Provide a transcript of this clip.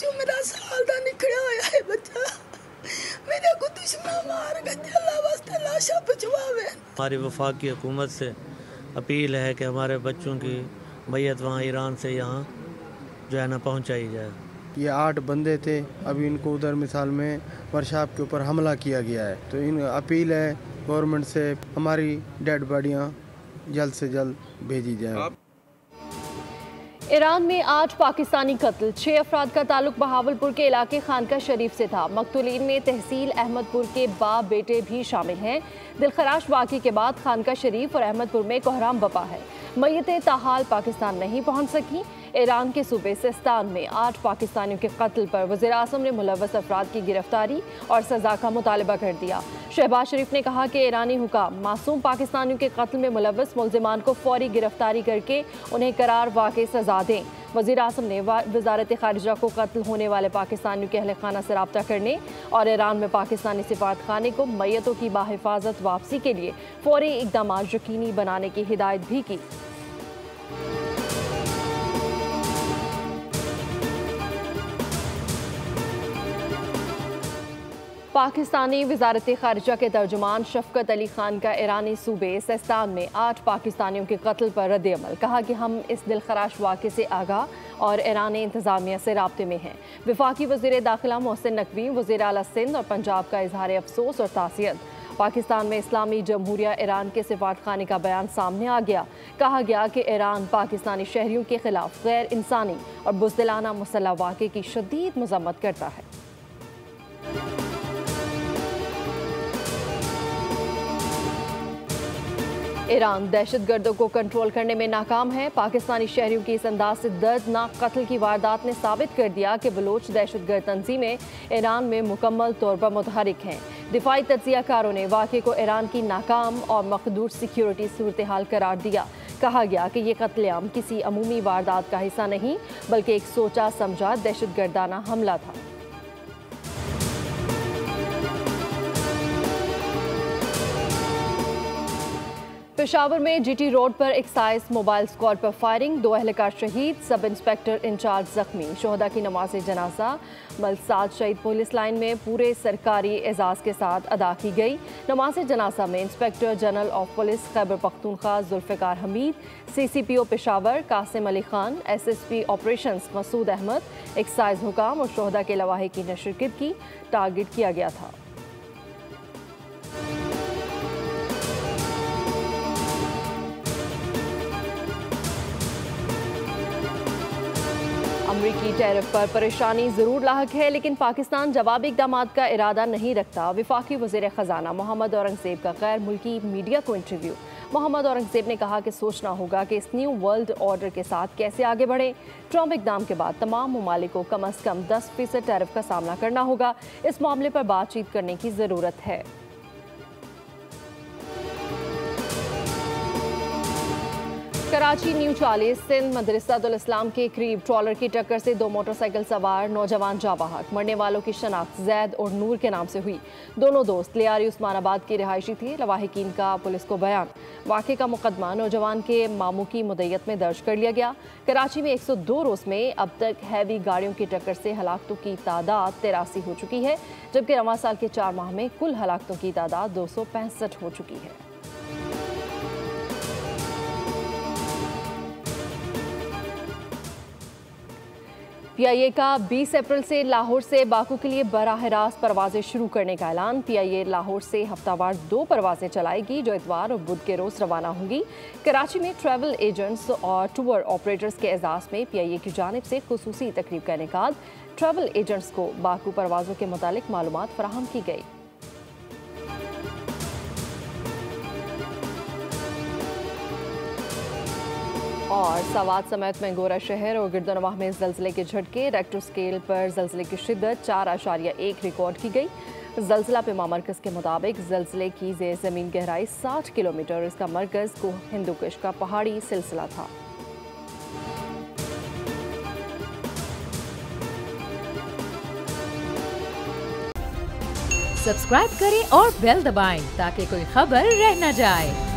बच्चों मेरा साल का निकला होया है बच्चा मेरे को दुश्मन मार गए अल्लाह वास्ते लाशा पहुंचवावे। हमारी वफाकी हुकूमत से अपील है कि हमारे बच्चों की मैयत वहाँ ईरान से यहाँ जो है ना पहुँचाई जाए। ये 8 बंदे थे, अभी इनको उधर मिसाल में वर्कशॉप के ऊपर हमला किया गया है, तो इन अपील है गवर्नमेंट से हमारी डेड बॉडियाँ जल्द से जल्द भेजी जाए। ईरान में 8 पाकिस्तानी कत्ल, 6 अफराद का ताल्लुक बहावलपुर के इलाके खानका शरीफ से था। मकतूलीन में तहसील अहमदपुर के बाप बेटे भी शामिल हैं। दिलखराश वाक़े के बाद खानका शरीफ और अहमदपुर में कोहराम बपा है। मैयतें ताहाल पाकिस्तान नहीं पहुंच सकी। ईरान के सूबे सिस्तान में 8 पाकिस्तानियों के कत्ल पर वज़ीर आज़म ने मुलव्वस अफराद की गिरफ्तारी और सज़ा का मुतालबा कर दिया। शहबाज शरीफ ने कहा कि ईरानी हुकाम मासूम पाकिस्तानियों के कत्ल में मुलव्वस मुल्ज़िमान को फौरी गिरफ्तारी करके उन्हें करार वाक़ई सज़ा दें। वज़ीर आज़म ने वज़ारत ख़ारिजा को कत्ल होने वाले पाकिस्तानियों के अहले खाना से रब्ता करने और ईरान में पाकिस्तानी सिफारत खाने को मैयतों की बाहिफाजत वापसी के लिए फौरी इक़दाम यकीनी बनाने की हिदायत भी की। पाकिस्तानी वज़ारत ख़ारिजा के तर्जुमान शफ़क़त अली खान का ईरानी सूबे सिस्तान में 8 पाकिस्तानियों के कत्ल पर रद्द-ए-अमल। कहा कि हम इस दिलखराश वाक़े से आगाह और ईरानी इंतज़ामिया से राब्ते में हैं। वफाकी वज़ीर दाखिला मोहसिन नकवी, वज़ीर आला सिंध और पंजाब का इज़हार अफसोस और तासियत। पाकिस्तान में इस्लामी जमहूरिया ईरान के सिफारत खाने का बयान सामने आ गया। कहा गया कि ईरान पाकिस्तानी शहरियों के खिलाफ गैर इंसानी और बुज़दिलाना मुसल्लह वाक़े की शदीद मज़म्मत करता है। ईरान दहशतगर्दों को कंट्रोल करने में नाकाम है। पाकिस्तानी शहरियों की इस अंदाज से दर्दनाक कत्ल की वारदात ने साबित कर दिया कि बलोच दहशतगर्द तंजीमें ईरान में मुकम्मल तौर पर मुतहरिक हैं। दिफाई तज्जियाकारों ने वाक़े को ईरान की नाकाम और मखदूर सिक्योरिटी सूरत हाल करार दिया। कहा गया कि ये कत्लेआम किसी अमूमी वारदात का हिस्सा नहीं बल्कि एक सोचा समझा दहशतगर्दाना हमला था। पेशावर में जीटी रोड पर एक्साइज मोबाइल स्क्वाड पर फायरिंग, 2 एहलकार शहीद, सब इंस्पेक्टर इंचार्ज जख्मी। शोहदा की नमाज जनाजा मलसाद शहीद पुलिस लाइन में पूरे सरकारी एजाज़ के साथ अदा की गई। नमाज जनाजा में inspector general of police Khyber Pakhtunkhwa Zulfiqar Hameed, CCPO Peshawar Qasim Ali Khan, SSP operations Masood Ahmad, excise हुकाम और शोहदा के लवाहिकीन ने शिरकत की। टारगेट किया गया था। अमरीकी टैरिफ पर परेशानी ज़रूर लाहक है, लेकिन पाकिस्तान जवाबी इक़दाम का इरादा नहीं रखता। वफाकी वज़ीर ख़जाना मोहम्मद औरंगज़ेब का गैर मुल्की मीडिया को इंटरव्यू। मोहम्मद औरंगज़ेब ने कहा कि सोचना होगा कि इस न्यू वर्ल्ड ऑर्डर के साथ कैसे आगे बढ़ें। ट्रंप इक़दाम के बाद तमाम ममालिक को कम अज़ कम 10% टैरिफ का सामना करना होगा। इस मामले पर बातचीत करने की ज़रूरत है। कराची न्यू 40 सिंध मदरसातुल इस्लाम के करीब ट्रॉलर की टक्कर से 2 मोटरसाइकिल सवार नौजवान जाँ बहक। मरने वालों की शनाख्त जैद और नूर के नाम से हुई। दोनों दोस्त लियारी उस्मानाबाद के रिहायशी थे। लवाहिकीन का पुलिस को बयान। वाक़े का मुकदमा नौजवान के मामू की मुद्दत में दर्ज कर लिया गया। कराची में 102 रोज़ में अब तक हैवी गाड़ियों की टक्कर से हलाकतों की तादाद 83 हो चुकी है, जबकि रवां साल के 4 माह में कुल हलाकतों की तादाद 265 हो चुकी है। PIA का 20 अप्रैल से लाहौर से बाकू के लिए बराह रास्त परवाजें शुरू करने का ऐलान। PIA लाहौर से हफ्तावार 2 परवाजें चलाएगी जो इतवार और बुध के रोज़ रवाना होंगी। कराची में ट्रैवल एजेंट्स और टूर ऑपरेटर्स के एजाज़ में PIA की जानिब से खुसूसी तकरीब का इनेकाद। ट्रैवल एजेंट्स को बाकू परवाज़ों के मुतालिक मालूमात फराहम की गई। और सवात समेत मैंगोरा शहर और गिरदोनवाह में ज़लज़ले के झटके। रेक्टर स्केल पर ज़लज़ले की शिद्दत 4.1 रिकॉर्ड की गई। ज़लज़ला पेमा मरकज़ के मुताबिक ज़लज़ले की ज़ेर ज़मीन गहराई 60 किलोमीटर। इसका मरकज़ को हिंदुकुश का पहाड़ी सिलसिला था। सब्सक्राइब करें और बेल दबाएं ताकि कोई खबर रह न जाए।